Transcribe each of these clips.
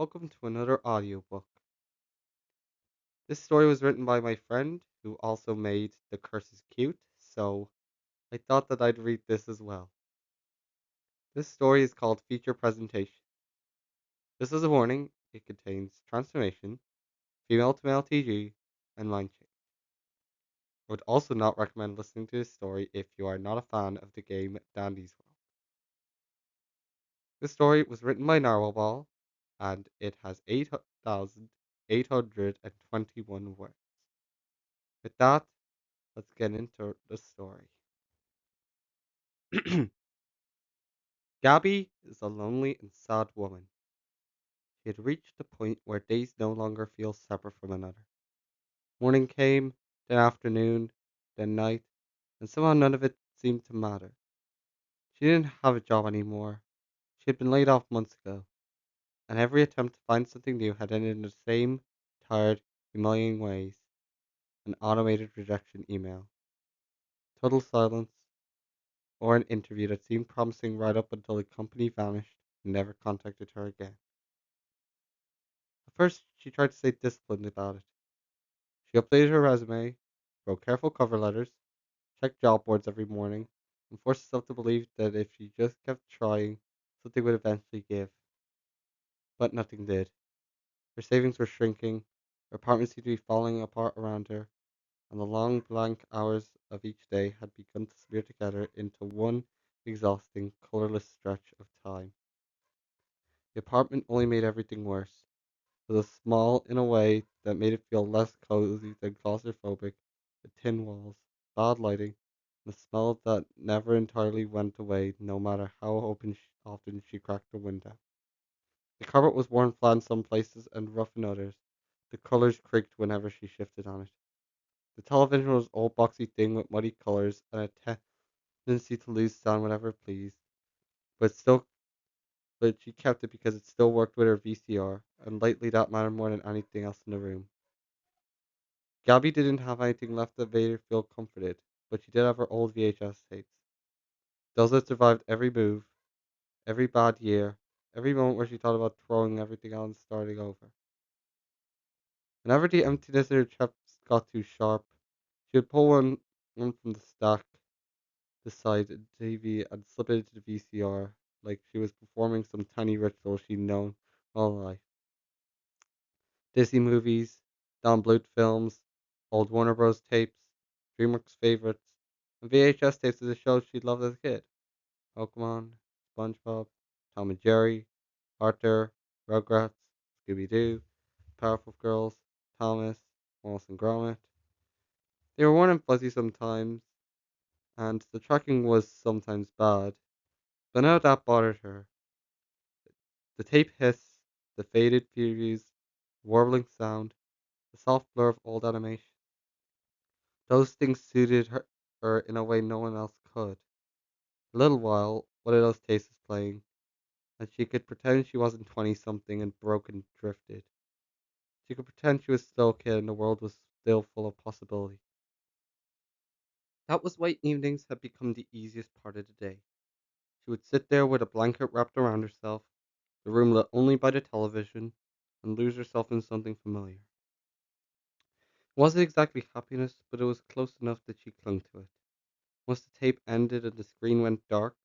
Welcome to another audiobook. This story was written by my friend who also made The Curse is Cute, so I thought that I'd read this as well. This story is called Feature Presentation. This is a warning. It contains transformation, female to male TG, and mind change. I would also not recommend listening to this story if you are not a fan of the game Dandy's World. This story was written by Narwhal and it has 8,821 words. With that, let's get into the story. Gabby is a lonely and sad woman. She had reached the point where days no longer feel separate from another. Morning came, then afternoon, then night, and somehow none of it seemed to matter. She didn't have a job anymore. She had been laid off months ago, and every attempt to find something new had ended in the same tired, humiliating ways. An automated rejection email, total silence, or an interview that seemed promising right up until the company vanished and never contacted her again. At first, she tried to stay disciplined about it. She updated her resume, wrote careful cover letters, checked job boards every morning, and forced herself to believe that if she just kept trying, something would eventually give. But nothing did. Her savings were shrinking, her apartment seemed to be falling apart around her, and the long blank hours of each day had begun to smear together into one exhausting, colorless stretch of time. The apartment only made everything worse. It was small in a way that made it feel less cozy than claustrophobic, with thin walls, bad lighting, and a smell that never entirely went away no matter how often she cracked the window. The carpet was worn flat in some places and rough in others. The colors creaked whenever she shifted on it. The television was an old boxy thing with muddy colors and a tendency to lose sound whenever it pleased, but still but she kept it because it still worked with her VCR, and lately that mattered more than anything else in the room. Gabby didn't have anything left that made her feel comforted, but she did have her old VHS tapes. Those that survived every move, every bad year, every moment where she thought about throwing everything out and starting over. Whenever the emptiness in her chest got too sharp, she would pull one from the stack beside the TV and slip it into the VCR like she was performing some tiny ritual she'd known all her life. Disney movies, Don Bluth films, old Warner Bros. Tapes, DreamWorks favorites, and VHS tapes of the shows she loved as a kid. Pokemon, SpongeBob, Tom and Jerry, Arthur, Rugrats, Scooby-Doo, Powerpuff Girls, Thomas, Wallace and Gromit. They were warm and fuzzy sometimes, and the tracking was sometimes bad, but none of that bothered her. The tape hiss, the faded previews, the warbling sound, the soft blur of old animation. Those things suited her in a way no one else could. A little while, one of those tapes was playing, and she could pretend she wasn't 20 something and broke and drifted. She could pretend she was still a kid and the world was still full of possibility. That was why evenings had become the easiest part of the day. She would sit there with a blanket wrapped around herself, the room lit only by the television, and lose herself in something familiar. It wasn't exactly happiness, but it was close enough that she clung to it. Once the tape ended and the screen went dark,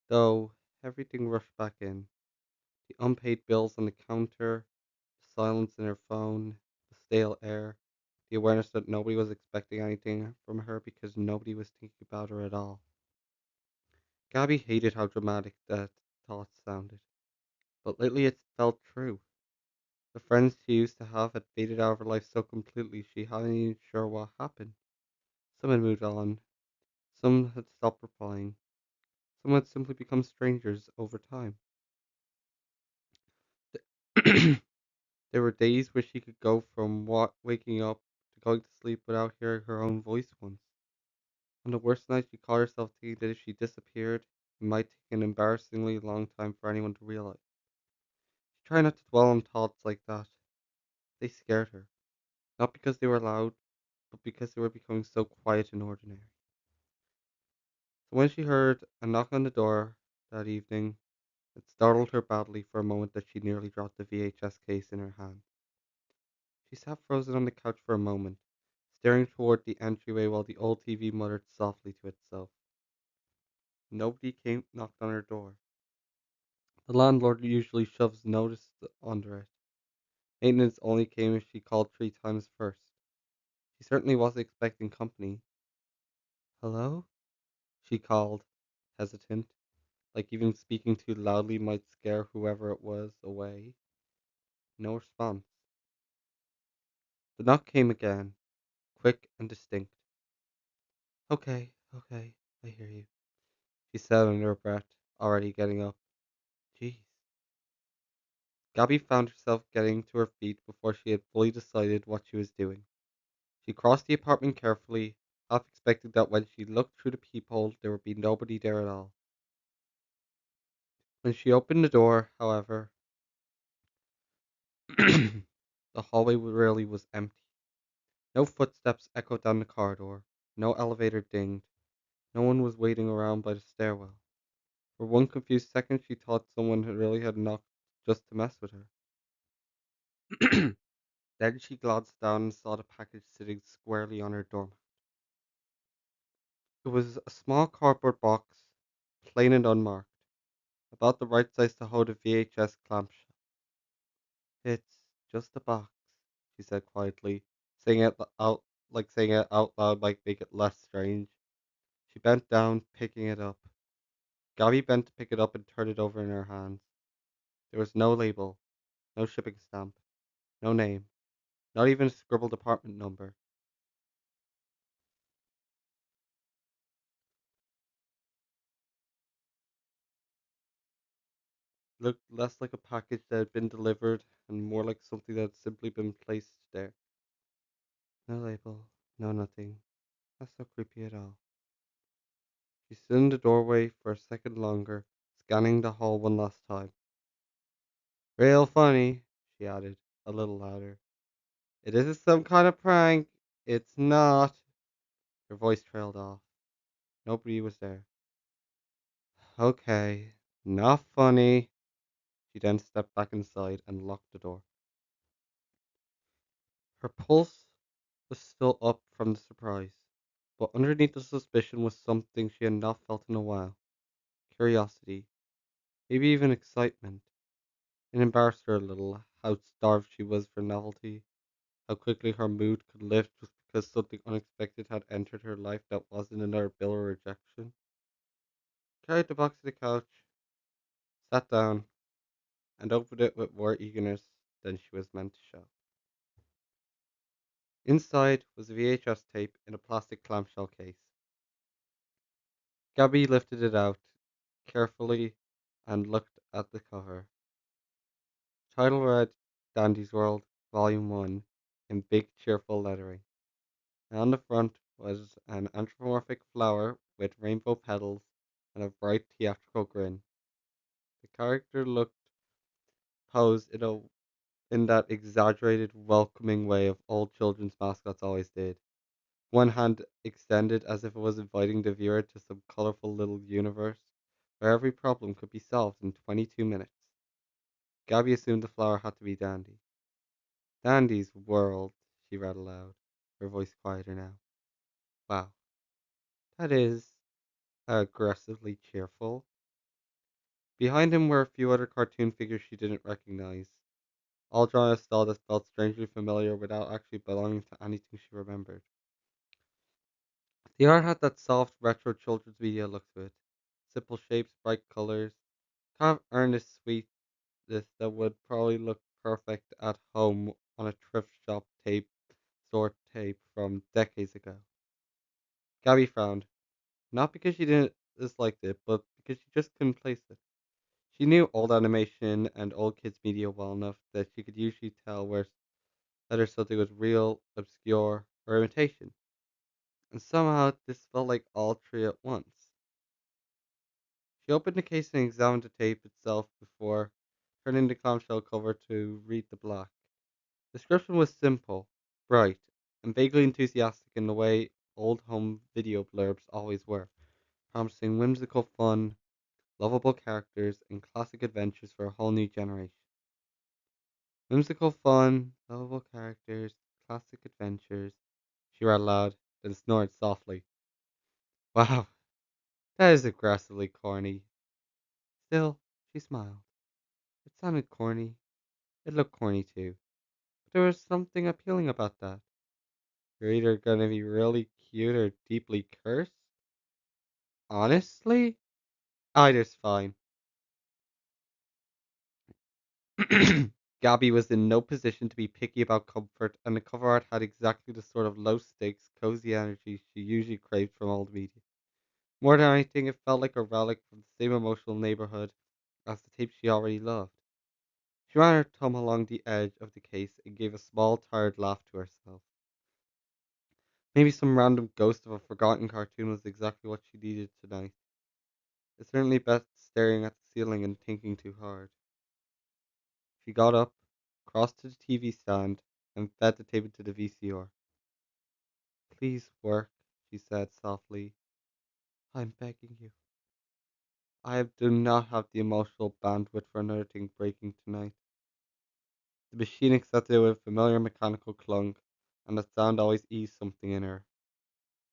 though, everything rushed back in. The unpaid bills on the counter, the silence in her phone, the stale air, the awareness that nobody was expecting anything from her because nobody was thinking about her at all. Gabby hated how dramatic that thought sounded, but lately it felt true. The friends she used to have had faded out of her life so completely she hadn't even sure what happened. Some had moved on, some had stopped replying, some had simply become strangers over time. There were days where she could go from waking up to going to sleep without hearing her own voice once. On the worst night, she caught herself thinking that if she disappeared, it might take an embarrassingly long time for anyone to realize. She tried not to dwell on thoughts like that. They scared her, not because they were loud, but because they were becoming so quiet and ordinary. So when she heard a knock on the door that evening, It startled her badly for a moment that she nearly dropped the VHS case in her hand. She sat frozen on the couch for a moment, staring toward the entryway while the old TV muttered softly to itself. Nobody came knocked on her door. The landlord usually shoves notice under it. Maintenance only came if she called 3 times first. She certainly wasn't expecting company. Hello? She called, hesitant, like even speaking too loudly might scare whoever it was away. No response. The knock came again, quick and distinct. Okay, okay, I hear you, she said under her breath, already getting up. Jeez. Gabby found herself getting to her feet before she had fully decided what she was doing. She crossed the apartment carefully, half expecting that when she looked through the peephole there would be nobody there at all. When she opened the door, however, the hallway really was empty. No footsteps echoed down the corridor, no elevator dinged, no one was waiting around by the stairwell. For one confused second she thought someone had knocked just to mess with her. Then she glanced down and saw the package sitting squarely on her doormat. It was a small cardboard box, plain and unmarked, about the right size to hold a VHS clamshell. It's just a box, she said quietly, saying it out loud might make it less strange. She bent down, picking it up. Gabby bent to pick it up and turned it over in her hands. There was no label, no shipping stamp, no name, not even a scribbled apartment number. It looked less like a package that had been delivered and more like something that had simply been placed there. No label, no nothing. That's not creepy at all. She stood in the doorway for a second longer, scanning the hall one last time. Real funny, she added, a little louder. It isn't some kind of prank. It's not. Her voice trailed off. Nobody was there. Okay, not funny. She then stepped back inside and locked the door. Her pulse was still up from the surprise, but underneath the suspicion was something she had not felt in a while. Curiosity, maybe even excitement. It embarrassed her a little how starved she was for novelty, how quickly her mood could lift just because something unexpected had entered her life that wasn't another bill or rejection. Carried the box to the couch, sat down, and opened it with more eagerness than she was meant to show. Inside was a VHS tape in a plastic clamshell case. Gabby lifted it out carefully and looked at the cover. Title read Dandy's World, Volume 1, in big cheerful lettering. And on the front was an anthropomorphic flower with rainbow petals and a bright theatrical grin. The character looked posed in that exaggerated, welcoming way of old children's mascots always did. One hand extended as if it was inviting the viewer to some colorful little universe where every problem could be solved in 22 minutes. Gabby assumed the flower had to be Dandy. Dandy's World, she read aloud, her voice quieter now. Wow, that is aggressively cheerful. Behind him were a few other cartoon figures she didn't recognize, all drawn in a style that felt strangely familiar without actually belonging to anything she remembered. The art had that soft, retro children's media look to it. Simple shapes, bright colors, kind of earnest sweetness that would probably look perfect at home on a thrift shop store tape from decades ago. Gabby frowned, not because she didn't dislike it, but because she just couldn't place it. She knew old animation and old kids media well enough that she could usually tell whether something was real, obscure, or imitation. And somehow this felt like all three at once. She opened the case and examined the tape itself before turning the clamshell cover to read the black. The description was simple, bright, and vaguely enthusiastic in the way old home video blurbs always were, promising whimsical fun lovable characters, and classic adventures for a whole new generation. Whimsical fun, lovable characters, classic adventures, she read aloud, then snored softly. Wow, that is aggressively corny. Still, she smiled. It sounded corny. It looked corny too. But there was something appealing about that. You're either gonna be really cute or deeply cursed. Honestly, either's fine. Gabby was in no position to be picky about comfort, and the cover art had exactly the sort of low stakes, cozy energy she usually craved from old media. More than anything, it felt like a relic from the same emotional neighborhood as the tape she already loved. She ran her thumb along the edge of the case and gave a small, tired laugh to herself. Maybe some random ghost of a forgotten cartoon was exactly what she needed tonight. It's certainly best staring at the ceiling and thinking too hard. She got up, crossed to the TV stand, and fed the tape into the VCR. Please work, she said softly. I'm begging you. Do not have the emotional bandwidth for another thing breaking tonight. The machine accepted with a familiar mechanical clunk, and the sound always eased something in her.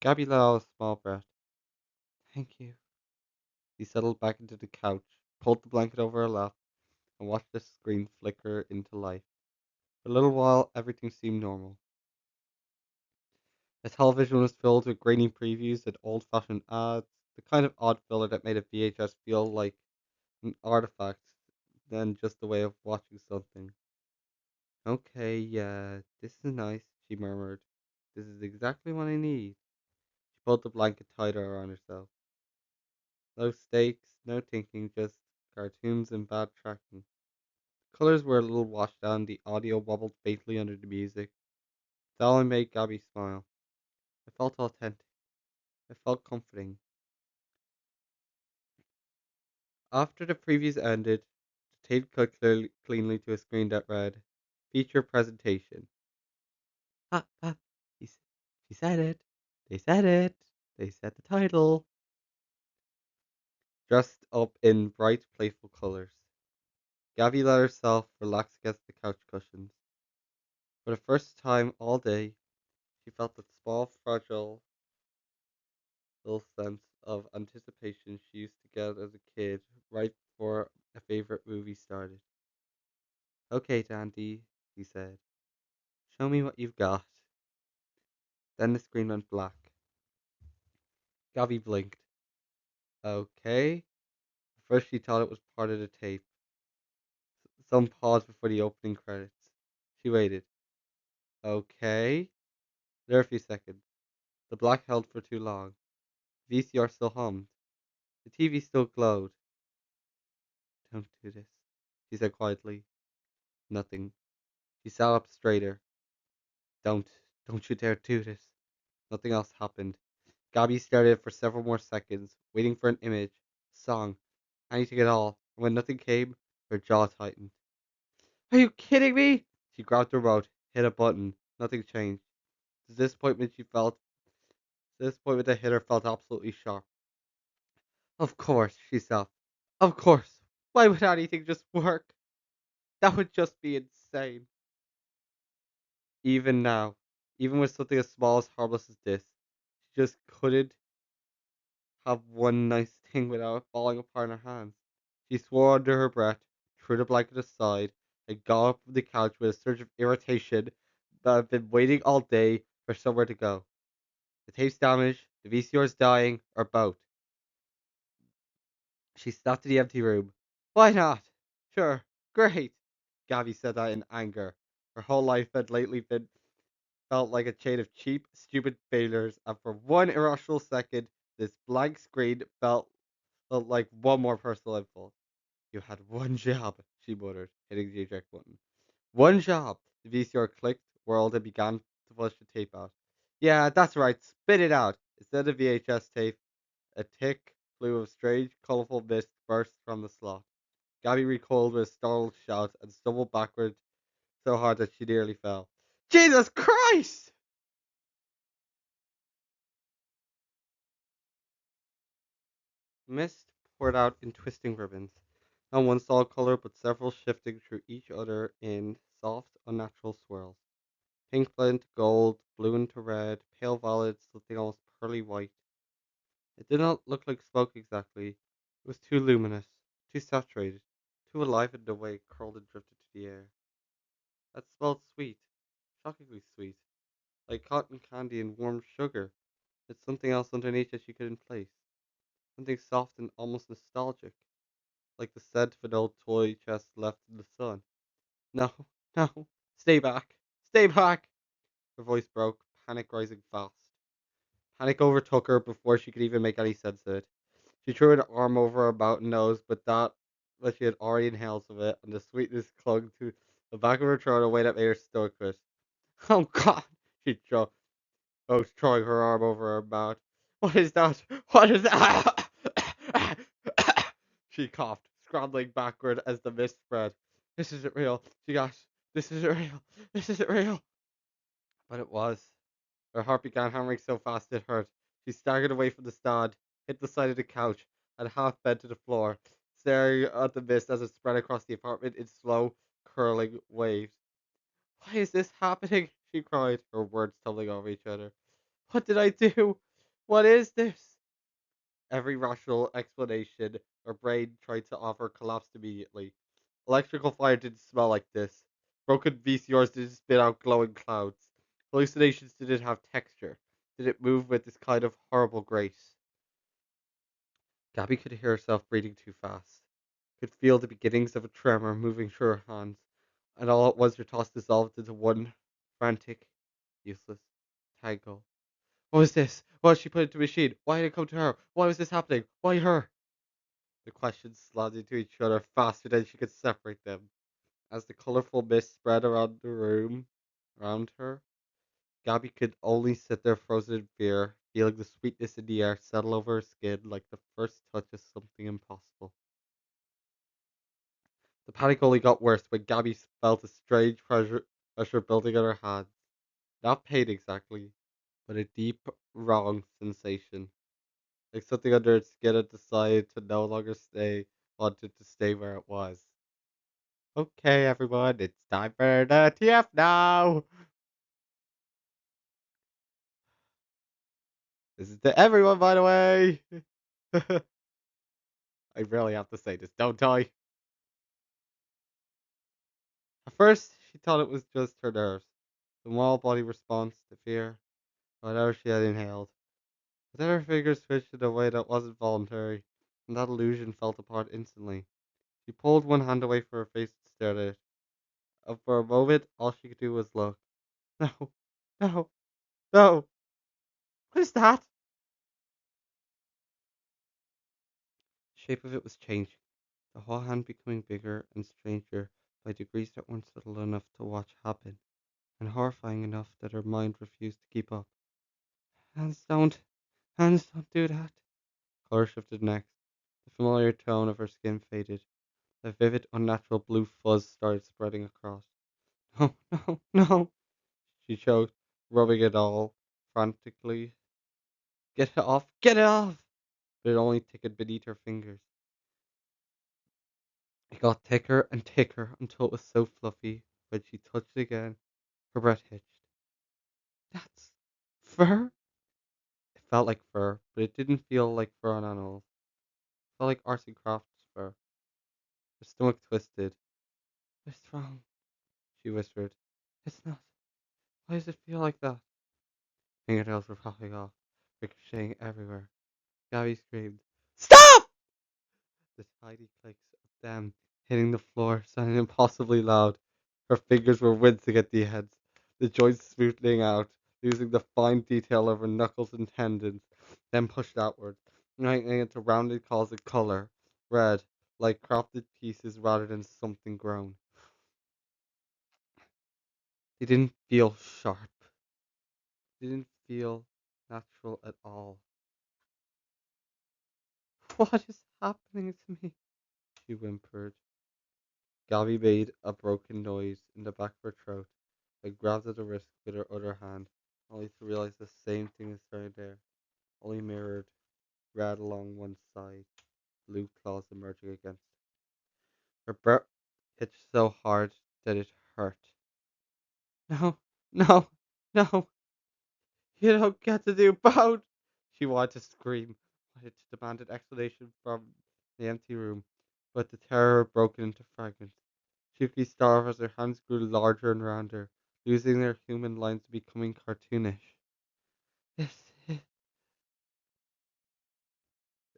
Gabby let out a small breath. Thank you. She settled back into the couch, pulled the blanket over her lap, and watched the screen flicker into life. For a little while, everything seemed normal. The television was filled with grainy previews and old-fashioned ads, the kind of odd filler that made a VHS feel like an artifact than just a way of watching something. Okay, yeah, this is nice, she murmured. This is exactly what I need. She pulled the blanket tighter around herself. No stakes, no thinking, just cartoons and bad tracking. The colors were a little washed down, the audio wobbled faintly under the music. That only made Gabby smile. It felt authentic. It felt comforting. After the previews ended, the tape cut cleanly to a screen that read, Feature Presentation. Ha ha, she said it. They said it. They said the title. Dressed up in bright, playful colors. Gabby let herself relax against the couch cushions. For the first time all day, she felt that small, fragile little sense of anticipation she used to get as a kid right before a favorite movie started. Okay, Dandy, he said. Show me what you've got. Then the screen went black. Gabby blinked. Okay. At first she thought it was part of the tape. Some pause before the opening credits. She waited. Okay. There a few seconds. The black held for too long. The VCR still hummed. The TV still glowed. Don't do this, she said quietly. Nothing. She sat up straighter. Don't. Don't you dare do this. Nothing else happened. Gabby stared at it for several more seconds, waiting for an image, song, anything at all, and when nothing came, her jaw tightened. Are you kidding me? She grabbed the remote, hit a button. Nothing changed. The disappointment that hit her felt absolutely sharp. Of course, she sobbed. Of course. Why would anything just work? That would just be insane. Even now, even with something as small as harmless as this, she just couldn't have one nice thing without it falling apart in her hands. She swore under her breath, threw the blanket aside, and got up from the couch with a surge of irritation that had been waiting all day for somewhere to go. The tape's damaged, the VCR's dying, or both. She stepped to the empty room. Why not? Sure, great. Gabby said that in anger. Her whole life had lately been felt like a chain of cheap, stupid failures, and for one irrational second, this blank screen felt like one more personal insult. You had one job, she muttered, hitting the eject button. One job. The VCR clicked, whirled, and began to flush the tape out. Yeah, that's right. Spit it out. Instead of VHS tape, a thick plume of strange, colorful mist burst from the slot. Gabby recoiled with a startled shout and stumbled backward so hard that she nearly fell. Jesus Christ! Missed poured out in twisting ribbons, not one solid color, but several shifting through each other in soft, unnatural swirls. Pink blend to gold, blue into red, pale violet, something almost pearly white. It did not look like smoke exactly. It was too luminous, too saturated, too alive in the way it curled and drifted to the air. That smelled sweet, shockingly sweet, like cotton candy and warm sugar. With something else underneath that she couldn't place. Something soft and almost nostalgic, like the scent of an old toy chest left in the sun. No, no, stay back, stay back! Her voice broke, panic rising fast. Panic overtook her before she could even make any sense of it. She threw an arm over her mouth and nose, but she had already inhaled some of it, and the sweetness clung to the back of her throat in a way that made her stomach twist. Oh God! She choked, throwing her arm over her mouth. What is that? What is that? She coughed, scrambling backward as the mist spread. This isn't real. She gasped. This isn't real. This isn't real. But it was. Her heart began hammering so fast it hurt. She staggered away from the stand, hit the side of the couch, and half bent to the floor, staring at the mist as it spread across the apartment in slow, curling waves. Why is this happening? She cried, her words tumbling over each other. What did I do? What is this? Every rational explanation her brain tried to offer collapsed immediately. Electrical fire didn't smell like this. Broken VCRs didn't spit out glowing clouds. Hallucinations didn't have texture. Didn't move with this kind of horrible grace. Gabby could hear herself breathing too fast. Could feel the beginnings of a tremor moving through her hands, and all at once her thoughts dissolved into one frantic, useless tangle. What was this? Why did she put it into a machine? Why did it come to her? Why was this happening? Why her? The questions slammed into each other faster than she could separate them. As the colorful mist spread around the room around her, Gabby could only sit there frozen in fear, feeling the sweetness in the air settle over her skin like the first touch of something impossible. The panic only got worse when Gabby felt a strange pressure building on her hands. Not pain exactly, but a deep, wrong sensation. Like something under its skin had decided to no longer wanted to stay where it was. Okay, everyone, it's time for the TF now! This is to everyone, by the way! I really have to say this, don't I? At first, she thought it was just her nerves, the small body response to fear, whatever she had inhaled. But then her fingers twitched in a way that wasn't voluntary, and that illusion fell apart instantly. She pulled one hand away from her face and stared at it. And for a moment, all she could do was look. No, no, no! What is that? The shape of it was changing, the whole hand becoming bigger and stranger by degrees that weren't subtle enough to watch happen, and horrifying enough that her mind refused to keep up. Hands don't, hands don't do that. Color shifted next. The familiar tone of her skin faded. A vivid, unnatural blue fuzz started spreading across. No, no, no! She choked, rubbing it all frantically. Get it off! Get it off! But it only thickened beneath her fingers. It got thicker and thicker until it was so fluffy. When she touched it again, her breath hitched. That's fur? It felt like fur, but it didn't feel like fur on animals. It felt like arts and crafts fur. Her stomach twisted. What's wrong? She whispered. It's not. Why does it feel like that? Fingernails were popping off, ricocheting everywhere. Gabby screamed. Stop! The tiny clicks of them hitting the floor sounded impossibly loud. Her fingers were wincing at the ends, the joints smoothing out, losing the fine detail of her knuckles and tendons, then pushed outward, lightening into rounded calls of color, red, like crafted pieces rather than something grown. They didn't feel sharp. They didn't feel natural at all. What is happening to me? She whimpered. Gabby made a broken noise in the back of her throat and grabbed at the wrist with her other hand, only to realize the same thing is right there, only mirrored red along one side. blue claws emerging against her. Her breath hitched so hard that it hurt. No, no, no, you don't get to do both. She wanted to scream, wanted to demand an explanation from the empty room, but the terror had broken into fragments. She could starve as her hands grew larger and rounder, losing their human lines and becoming cartoonish. This is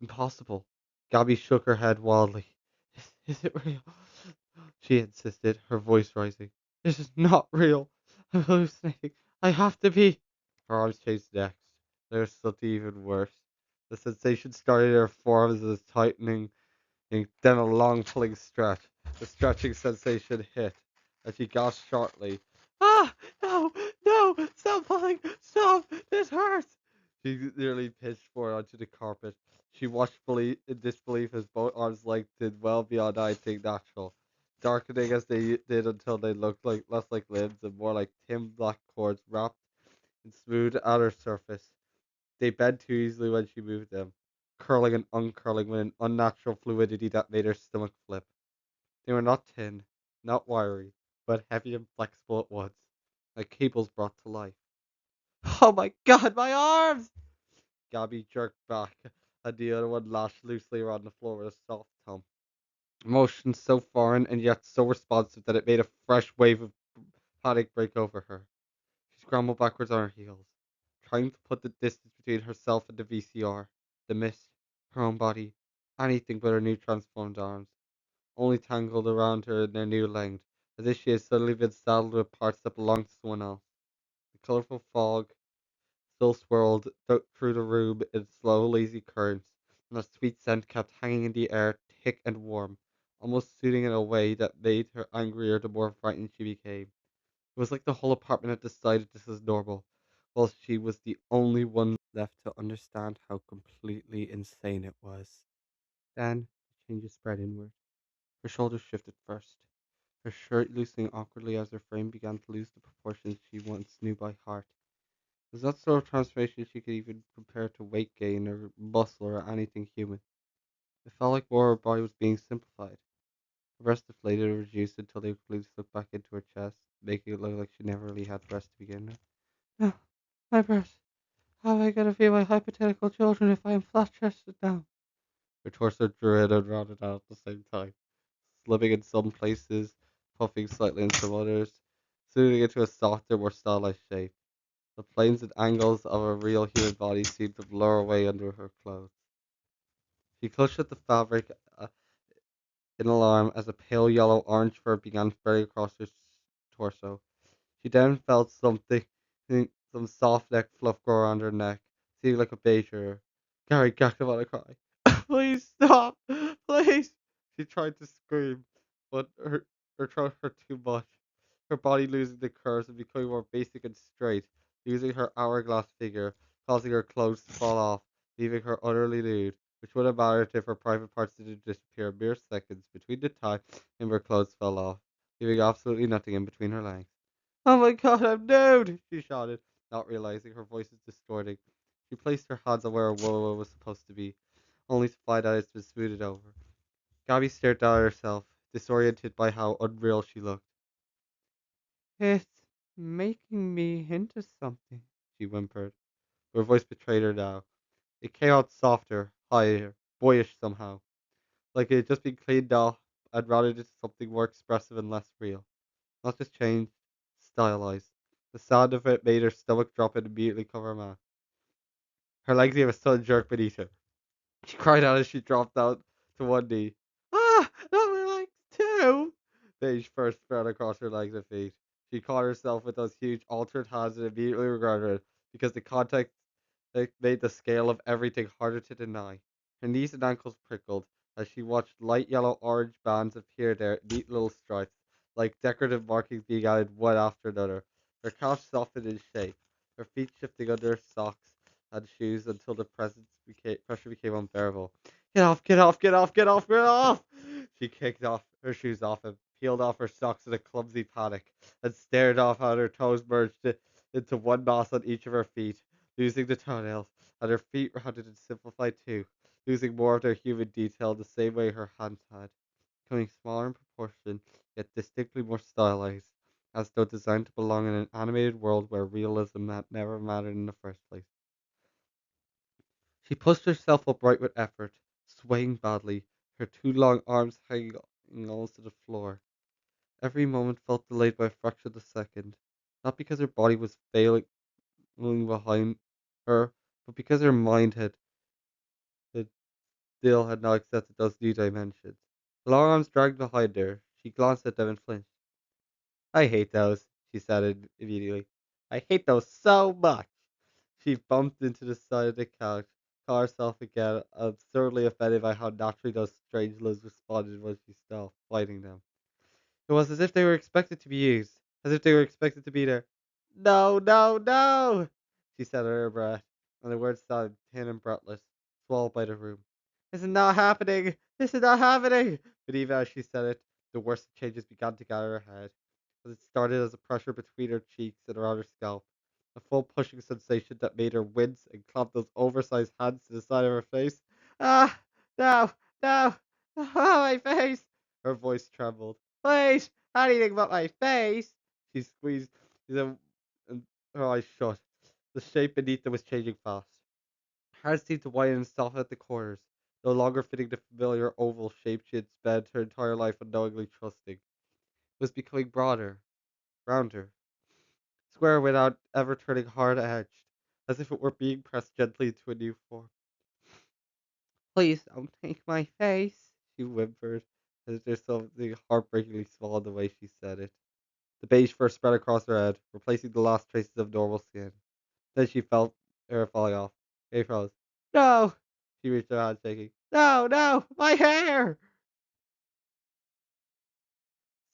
impossible. Gabby shook her head wildly. Is it real? She insisted, her voice rising. This is not real. I'm hallucinating. I have to be. Her arms changed next. They were something even worse. The sensation started in her forearms as tightening, and then a long pulling stretch. The stretching sensation hit, and she gasped shortly. Ah! No! No! Stop pulling! Stop! This hurts! She nearly pitched forward onto the carpet. She watched in disbelief as both arms lengthened well beyond anything natural, darkening as they did until they looked like less like limbs and more like thin black cords wrapped in smooth outer surface. They bent too easily when she moved them, curling and uncurling with an unnatural fluidity that made her stomach flip. They were not thin, not wiry, but heavy and flexible at once, like cables brought to life. Oh my god, my arms! Gabby jerked back, and the other one lashed loosely around the floor with a soft thump. Motion so foreign and yet so responsive that it made a fresh wave of panic break over her. She scrambled backwards on her heels, trying to put the distance between herself and the VCR, the mist, her own body, anything but her new transformed arms, only tangled around her in their new length, as if she had suddenly been saddled with parts that belonged to someone else. The colorful fog still swirled through the room in slow, lazy currents, and a sweet scent kept hanging in the air, thick and warm, almost soothing in a way that made her angrier the more frightened she became. It was like the whole apartment had decided this was normal, while she was the only one left to understand how completely insane it was. Then the changes spread inward. Her shoulders shifted first, her shirt loosening awkwardly as her frame began to lose the proportions she once knew by heart. It was that sort of transformation she could even compare to weight gain or muscle or anything human. It felt like more her body was being simplified. Her breasts deflated or reduced until they completely slipped back into her chest, making it look like she never really had breasts to begin with. No, my breasts. How am I going to feed my hypothetical children if I am flat chested now? Her torso drew in and rounded out at the same time, slipping in some places, puffing slightly in some others, smoothing into a softer, more stylized shape. The planes and angles of a real human body seemed to blur away under her clothes. She clutched at the fabric in alarm as a pale yellow orange fur began spreading across her torso. She then felt something, some soft neck fluff grow around her neck, seeming like a beige. Gary gasped out a cry. Please stop! Please! She tried to scream, but her throat hurt too much. Her body losing the curves and becoming more basic and straight, losing her hourglass figure, causing her clothes to fall off, leaving her utterly nude, which would have mattered if her private parts didn't disappear mere seconds between the time and her clothes fell off, leaving absolutely nothing in between her legs. Oh my god, I'm nude! She shouted, not realizing her voice was distorting. She placed her hands on where her woman was supposed to be, only to find out it's been smoothed over. Gabby stared down at herself, disoriented by how unreal she looked. It's making me into something, she whimpered. Her voice betrayed her now. It came out softer, higher, boyish somehow, like it had just been cleaned off and routed into something more expressive and less real. Not just changed, stylized. The sound of it made her stomach drop and immediately cover her mouth. Her legs gave a sudden jerk beneath her. She cried out as she dropped down to one knee. Ah! Not my legs too! Beige first spread across her legs and feet. She caught herself with those huge altered hands and immediately regretted it, because the contact made the scale of everything harder to deny. Her knees and ankles prickled as she watched light yellow orange bands appear there in neat little stripes, like decorative markings being added one after another. Her calves softened in shape, her feet shifting under her socks and shoes until the pressure became unbearable. Get off, get off, get off, get off, get off! She kicked off her shoes off and peeled off her socks in a clumsy panic, and stared off how her toes merged into one mass on each of her feet, losing the toenails, and her feet rounded and simplified too, losing more of their human detail the same way her hands had, becoming smaller in proportion, yet distinctly more stylized, as though designed to belong in an animated world where realism had never mattered in the first place. She pushed herself upright with effort, swaying badly, her two long arms hanging almost to the floor. Every moment felt delayed by a fraction of a second, not because her body was failing behind her, but because her mind had still had not accepted those new dimensions. The long arms dragged behind her. She glanced at them and flinched. I hate those, she said immediately. I hate those so much. She bumped into the side of the couch, caught herself again, absurdly offended by how naturally those strange limbs responded when she stopped fighting them. It was as if they were expected to be used, as if they were expected to be there. No, no, no, she said under her breath, and the words sounded thin and breathless, swallowed by the room. This is not happening! This is not happening! But even as she said it, the worst changes began to gather her head, as it started as a pressure between her cheeks and around her scalp, a full pushing sensation that made her wince and clamp those oversized hands to the side of her face. Ah! No! No! Ah, my face! Her voice trembled. Please, anything but my face. She squeezed them, and her eyes shut. The shape beneath them was changing fast. Her hands seemed to widen and soften at the corners, no longer fitting the familiar oval shape she had spent her entire life unknowingly trusting. It was becoming broader, rounder, square without ever turning hard edged, as if it were being pressed gently into a new form. Please don't take my face, she whimpered, as if there's something heartbreakingly small in the way she said it. The beige fur spread across her head, replacing the last traces of normal skin. Then she felt hair falling off. He froze. No! She reached her hand, shaking. No, no! My hair!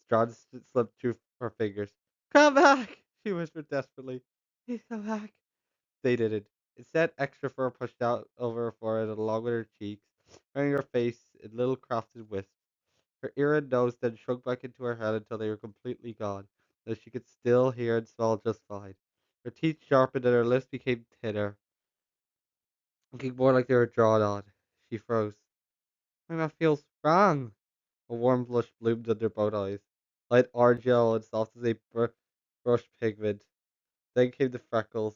Strands slipped through her fingers. Come back! She whispered desperately. Please come back. They didn't. Instead, extra fur pushed out over her forehead and along with her cheeks, wearing her face in little crafted wisps. Her ear and nose then shrunk back into her head until they were completely gone, though she could still hear and smell just fine. Her teeth sharpened and her lips became thinner, looking more like they were drawn on. She froze. My mouth feels wrong. A warm blush bloomed under both eyes, light orange yellow and soft as a brush pigment. Then came the freckles,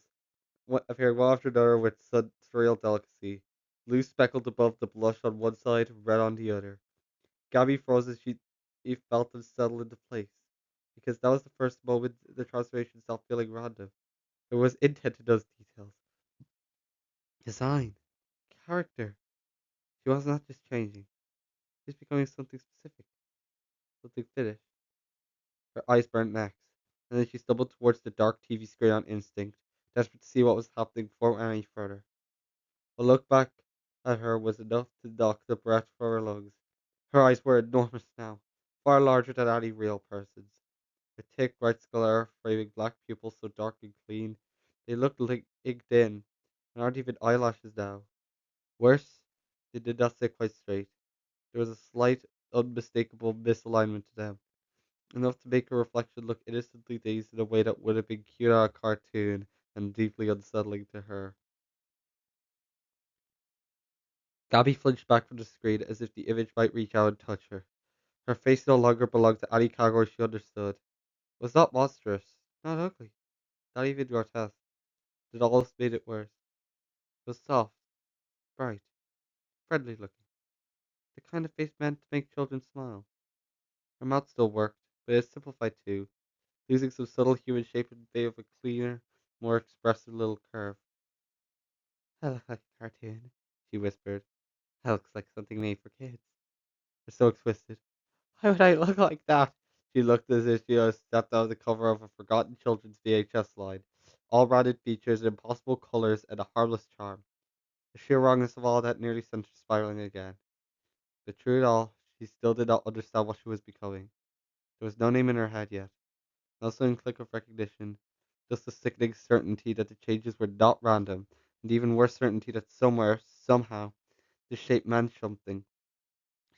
appearing one after another with surreal delicacy, blue speckled above the blush on one side, red on the other. Gabby froze as he felt them settle into place, because that was the first moment the transformation stopped feeling random. There was intent in those details, design, character. She was not just changing; she was becoming something specific, something finished. Her eyes burned next, and then she stumbled towards the dark TV screen on instinct, desperate to see what was happening before it went any further. A look back at her was enough to knock the breath from her lungs. Her eyes were enormous now, far larger than any real person's. Her thick, bright sclera framing black pupils so dark and clean, they looked like inked in, and aren't even eyelashes now. Worse, they did not sit quite straight. There was a slight, unmistakable misalignment to them, enough to make her reflection look innocently dazed in a way that would have been cute on a cartoon and deeply unsettling to her. Gabby flinched back from the screen as if the image might reach out and touch her. Her face no longer belonged to any category she understood. It was not monstrous, not ugly, not even grotesque. It almost made it worse. It was soft, bright, friendly looking. The kind of face meant to make children smile. Her mouth still worked, but it simplified too, losing some subtle human shape in favor of a cleaner, more expressive little curve. I look like a cartoon, she whispered. That looks like something made for kids. Her stomach twisted. Why would I look like that? She looked as if she had stepped out of the cover of a forgotten children's VHS line. All rounded features, impossible colors, and a harmless charm. The sheer wrongness of all that nearly sent her spiraling again. But through it all, she still did not understand what she was becoming. There was no name in her head yet, no sudden click of recognition, just a sickening certainty that the changes were not random, and even worse certainty that somewhere, somehow, the shape meant something.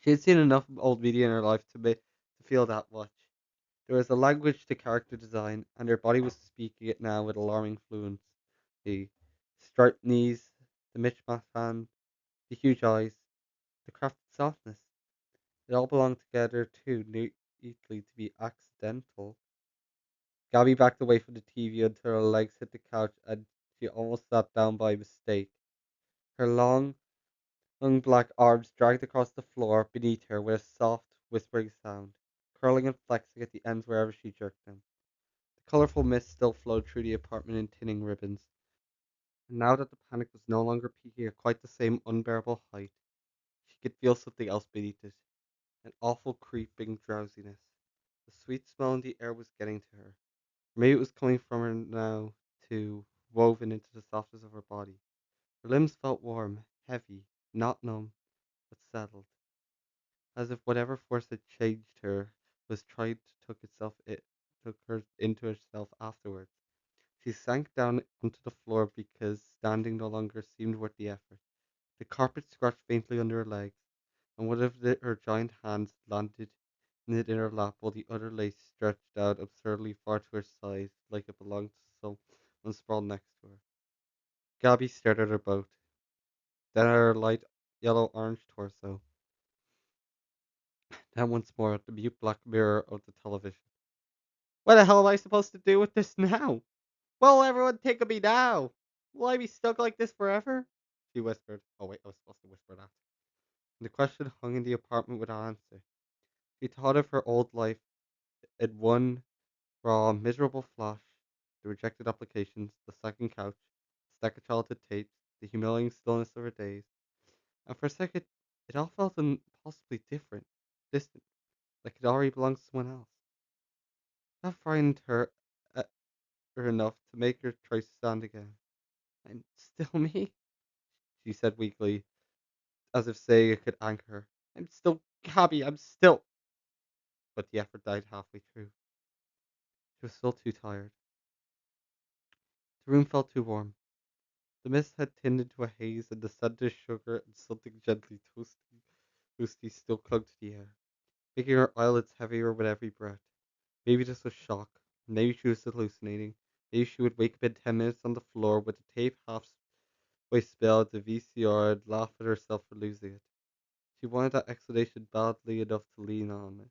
She had seen enough old media in her life to feel that much. There was a language to character design, and her body was speaking it now with alarming fluency. The striped knees, the mismatched hands, The huge eyes, the crafted softness. It all belonged together too neatly to be accidental. Gabby backed away from the TV until her legs hit the couch and she almost sat down by mistake. Her long black arms dragged across the floor beneath her with a soft, whispering sound, curling and flexing at the ends wherever she jerked them. The colorful mist still flowed through the apartment in tinning ribbons, and now that the panic was no longer peaking at quite the same unbearable height, she could feel something else beneath it, an awful creeping drowsiness. The sweet smell in the air was getting to her. Maybe it was coming from her now, too, woven into the softness of her body. Her limbs felt warm, heavy, not numb, but settled, as if whatever force had changed her was trying to took her into herself afterwards. She sank down onto the floor because standing no longer seemed worth the effort. The carpet scratched faintly under her legs, and one of her giant hands landed in it in her lap while the other lay stretched out absurdly far to her side like it belonged to someone sprawled next to her. Gabby stared at her both, then at her light yellow-orange torso, then once more at the mute black mirror of the television. What the hell am I supposed to do with this now? What will everyone think of me now? Will I be stuck like this forever? She whispered. Oh wait, I was supposed to whisper that. And the question hung in the apartment without answer. She thought of her old life in one raw, miserable flash, the rejected applications, the second couch, the stack of childhood tapes, the humiliating stillness of her days, and for a second it all felt impossibly different, distant, like it already belonged to someone else. That frightened uh, her enough to make her try to stand again. I'm still me, she said weakly, as if saying it could anchor her. I'm still Gabby, I'm still. But the effort died halfway through. She was still too tired. The room felt too warm. The mist had thinned into a haze, and the scent of sugar and something gently toasty still clung to the air, making her eyelids heavier with every breath. Maybe this was shock. Maybe she was hallucinating. Maybe she would wake up in 10 minutes on the floor with the tape halfway spilled, the VCR, and laugh at herself for losing it. She wanted that explanation badly enough to lean on it.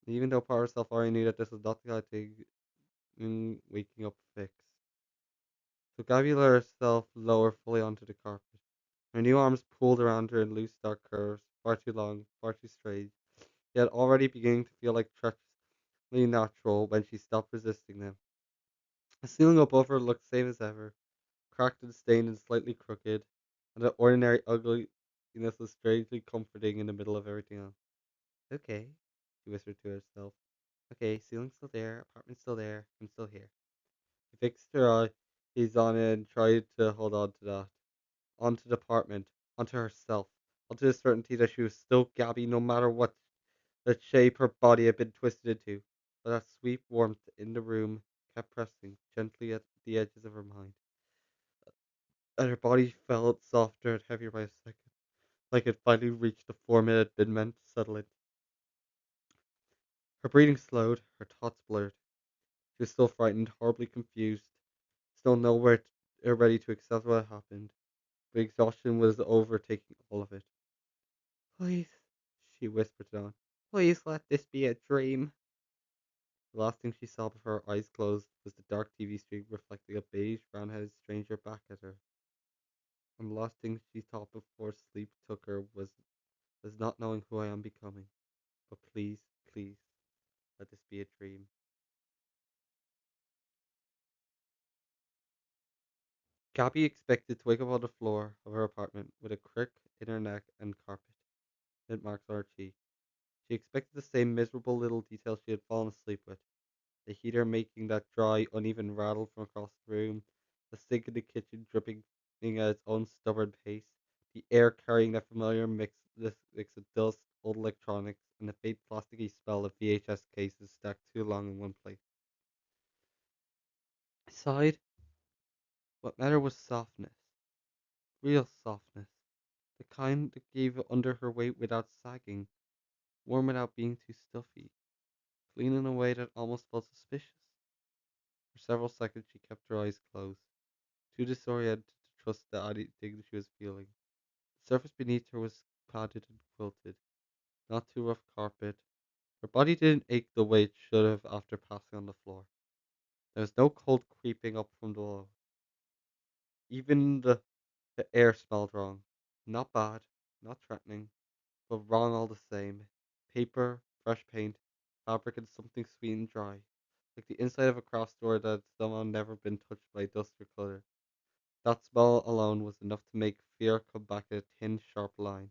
Even though part of herself already knew that this was not the kind of thing waking up fix. So Gabby let herself lower fully onto the carpet. Her new arms pulled around her in loose dark curves, far too long, far too straight, yet already beginning to feel like treacherously natural when she stopped resisting them. The ceiling above her looked same as ever, cracked and stained and slightly crooked, and the ordinary ugliness was strangely comforting in the middle of everything else. Okay, she whispered to herself. Okay, ceiling's still there, apartment's still there, I'm still here. She fixed her eyes on it and tried to hold on to that. Onto the apartment, onto herself, onto the certainty that she was still Gabby no matter what the shape her body had been twisted into. But that sweet warmth in the room kept pressing gently at the edges of her mind, and her body felt softer and heavier by a second, like it finally reached the form it had been meant to settle in. Her breathing slowed, her thoughts blurred. She was still frightened, horribly confused, still nowhere ready to accept what had happened. But exhaustion was overtaking all of it. Please, she whispered down. Please let this be a dream. The last thing she saw before her eyes closed was the dark TV screen reflecting a beige, brown-headed stranger back at her. And the last thing she thought before sleep took her was not knowing who I am becoming. But please, please, let this be a dream. Gabby expected to wake up on the floor of her apartment with a crick in her neck and carpet mint marks on her cheek. She expected the same miserable little details she had fallen asleep with. The heater making that dry, uneven rattle from across the room, the sink in the kitchen dripping at its own stubborn pace, the air carrying that familiar mix of dust, old electronics, and the faint plasticky smell of VHS cases stacked too long in one place. I sighed. What mattered was softness, real softness, the kind that gave under her weight without sagging, warm without being too stuffy, clean in a way that almost felt suspicious. For several seconds she kept her eyes closed, too disoriented to trust the anything she was feeling. surface beneath her was padded and quilted, not too rough carpet. Her body didn't ache the way it should have after passing on the floor. There was no cold creeping up from below. Even the air smelled wrong. Not bad, not threatening, but wrong all the same. Paper, fresh paint, fabric, and something sweet and dry. Like the inside of a craft store that had somehow never been touched by dust or clutter. That smell alone was enough to make fear come back in a thin, sharp line.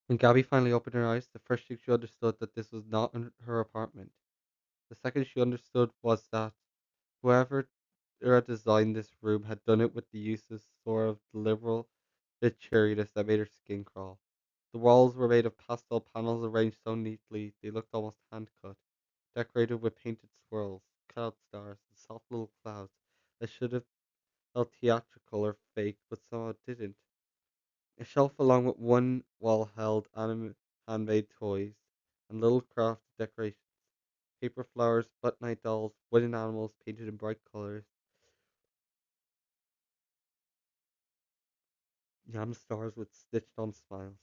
When Gabby finally opened her eyes, the first thing she understood that this was not her apartment. The second she understood was that whoever had designed this room had done it with the use of sort of deliberate cheeriness that made her skin crawl. The walls were made of pastel panels arranged so neatly they looked almost hand cut, decorated with painted swirls, cut stars, and soft little clouds that should have felt theatrical or fake, but somehow didn't. A shelf along with one wall held handmade toys and little crafted decorations, paper flowers, butt night dolls, wooden animals painted in bright colors, yam stars with stitched on smiles.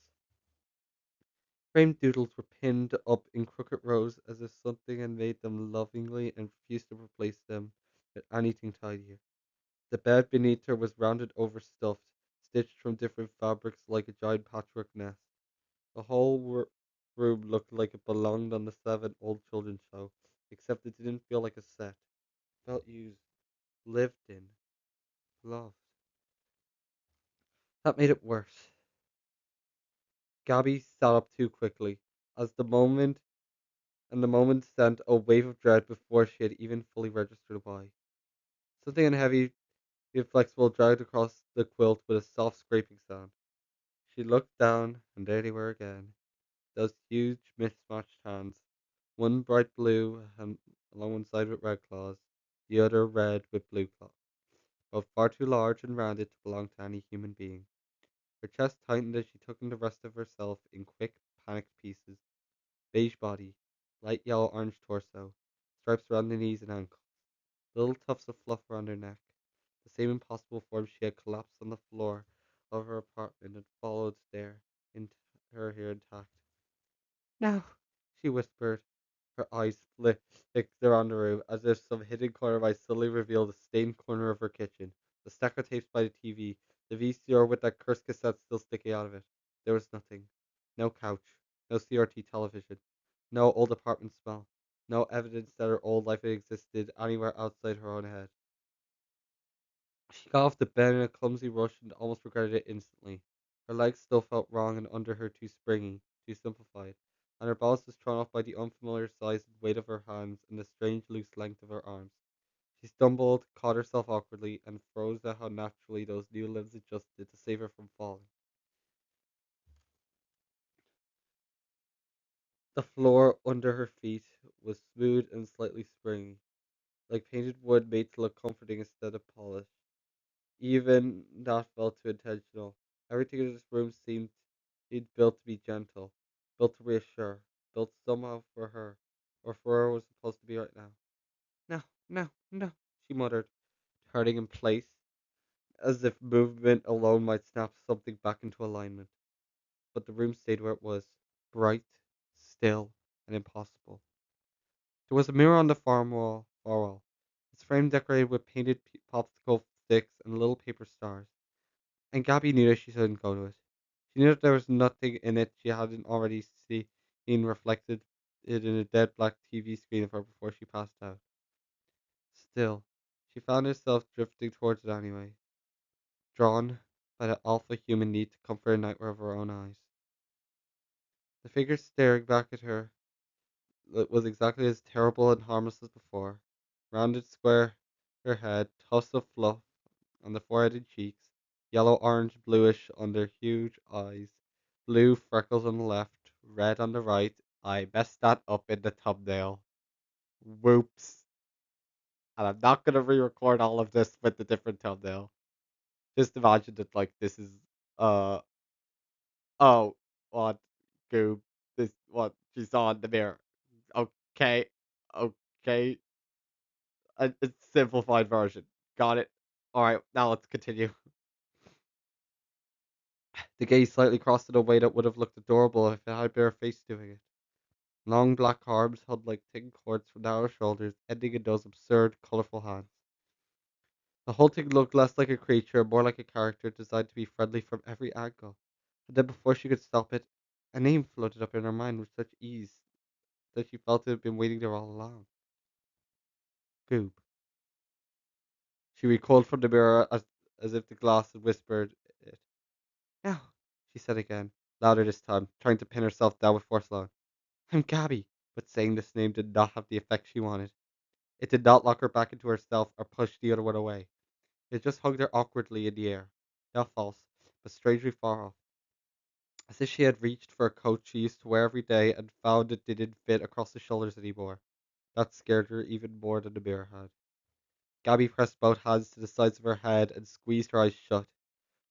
Framed doodles were pinned up in crooked rows as if something had made them lovingly and refused to replace them with anything tidier. The bed beneath her was rounded over stuffed, stitched from different fabrics like a giant patchwork nest. The whole room looked like it belonged on the seven old children's show, except it didn't feel like a set. It felt used, lived in, loved. That made it worse. Gabby sat up too quickly, as the moment sent a wave of dread before she had even fully registered why. Something unheavy, inflexible dragged across the quilt with a soft scraping sound. She looked down, and there they were again, those huge mismatched hands, one bright blue and along one side with red claws, the other red with blue claws, both far too large and rounded to belong to any human being. Her chest tightened as she took in the rest of herself in quick, panicked pieces. Beige body, light yellow orange torso, stripes around the knees and ankles, little tufts of fluff around her neck, the same impossible form she had collapsed on the floor of her apartment and followed there, in her hair intact. "No," she whispered, her eyes flicked around the room, as if some hidden corner might suddenly reveal the stained corner of her kitchen, the stack of tapes by the TV, the VCR with that cursed cassette still sticking out of it. There was nothing. No couch, no CRT television, no old apartment smell, no evidence that her old life had existed anywhere outside her own head. She got off the bed in a clumsy rush and almost regretted it instantly. Her legs still felt wrong and under her too springy, too simplified, and her balance was thrown off by the unfamiliar size and weight of her hands and the strange loose length of her arms. She stumbled, caught herself awkwardly, and froze at how naturally those new limbs adjusted to save her from falling. The floor under her feet was smooth and slightly springy, like painted wood made to look comforting instead of polished. Even that felt too intentional. Everything in this room seemed he'd built to be gentle, built to reassure, built somehow for her, or for where it was supposed to be right now. No, no, no, she muttered, turning in place, as if movement alone might snap something back into alignment. But the room stayed where it was, bright, still, and impossible. There was a mirror on the far wall, its frame decorated with painted popsicle sticks and little paper stars. And Gabby knew that she shouldn't go to it. She knew that there was nothing in it she hadn't already seen reflected in a dead black TV screen of her before she passed out. Still, she found herself drifting towards it anyway, drawn by the alpha human need to comfort a nightmare of her own eyes. The figure staring back at her was exactly as terrible and harmless as before. Rounded, square, her head, tufts of fluff on the forehead and cheeks, yellow, orange, bluish under huge eyes, blue freckles on the left, red on the right. I messed that up in the thumbnail. Whoops. And I'm not gonna re-record all of this with the different thumbnail. Just imagine that like this is uh oh what goob this what she saw in the mirror. Okay. Okay. A simplified version. Got it. Alright, now let's continue. The gaze slightly crossed in a way that would have looked adorable if it had a bare face doing it. Long black arms held like thin cords from narrow shoulders, ending in those absurd, colourful hands. The whole thing looked less like a creature, more like a character designed to be friendly from every angle. And then before she could stop it, a name floated up in her mind with such ease that she felt it had been waiting there all along. Goob. She recoiled from the mirror as if the glass had whispered it. No, she said again, louder this time, trying to pin herself down with force alone. I'm Gabby. But saying this name did not have the effect she wanted. It did not lock her back into herself or push the other one away. It just hugged her awkwardly in the air. Not false, but strangely far off. As if she had reached for a coat she used to wear every day and found it didn't fit across the shoulders anymore. That scared her even more than the mirror had. Gabby pressed both hands to the sides of her head and squeezed her eyes shut.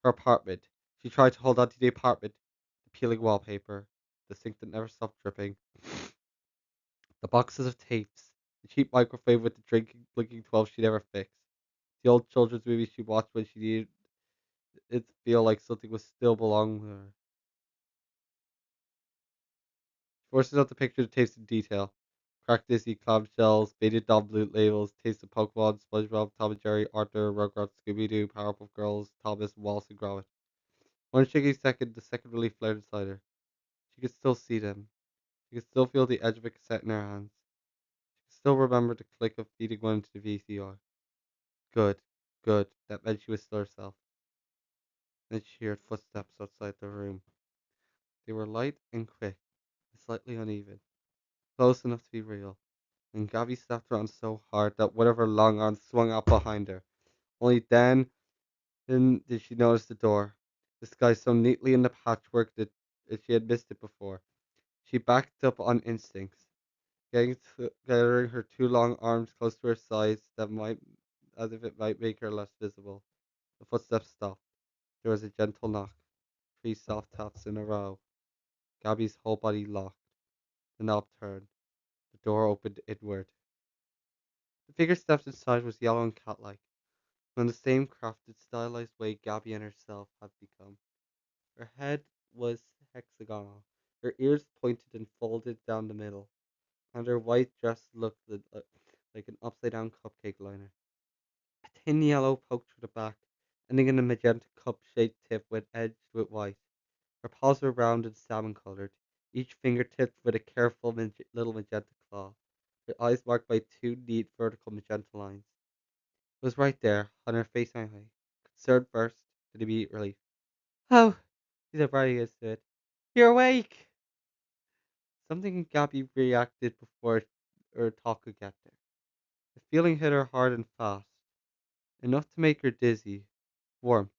Her apartment. She tried to hold on to the apartment. The peeling wallpaper. The sink that never stopped dripping. The boxes of tapes. The cheap microwave with the drinking blinking 12 she never fixed. The old children's movies she watched when she needed it to feel like something was still belonging to her. She forced herself to picture the tapes in detail. Cracked Disney clamshells, faded non-blue labels, taste of Pokemon, SpongeBob, Tom and Jerry, Arthur, Rugrats, Scooby-Doo, Powerpuff Girls, Thomas, Wallace and Gromit. One shaky second, the second relief flared inside her. She could still see them. She could still feel the edge of a cassette in her hands. She could still remember the click of feeding one into the VCR. Good, good. That meant she was still herself. Then she heard footsteps outside the room. They were light and quick, and slightly uneven, close enough to be real. And Gabby slapped around so hard that one of her long arms swung out behind her. Only then did she notice the door, disguised so neatly in the patchwork that she had missed it before. She backed up on instincts, gathering her two long arms close to her sides that might, as if it might make her less visible. The footsteps stopped. There was a gentle knock, three soft taps in a row. Gabby's whole body locked. The knob turned. The door opened inward. The figure stepped inside was yellow and cat-like, in the same crafted, stylized way Gabby and herself had become. Her head was hexagonal, her ears pointed and folded down the middle, and her white dress looked like an upside-down cupcake liner. A thin yellow poked through the back, ending in a magenta cup-shaped tip edged with white. Her paws were round and salmon-colored, each finger tipped with a careful little magenta claw, her eyes marked by two neat vertical magenta lines. It was right there, on her face anyway. Concern first, then immediate relief. Oh, she said, right against it. You're awake! Something in Gabby reacted before her talk could get there. The feeling hit her hard and fast, enough to make her dizzy. Warmth,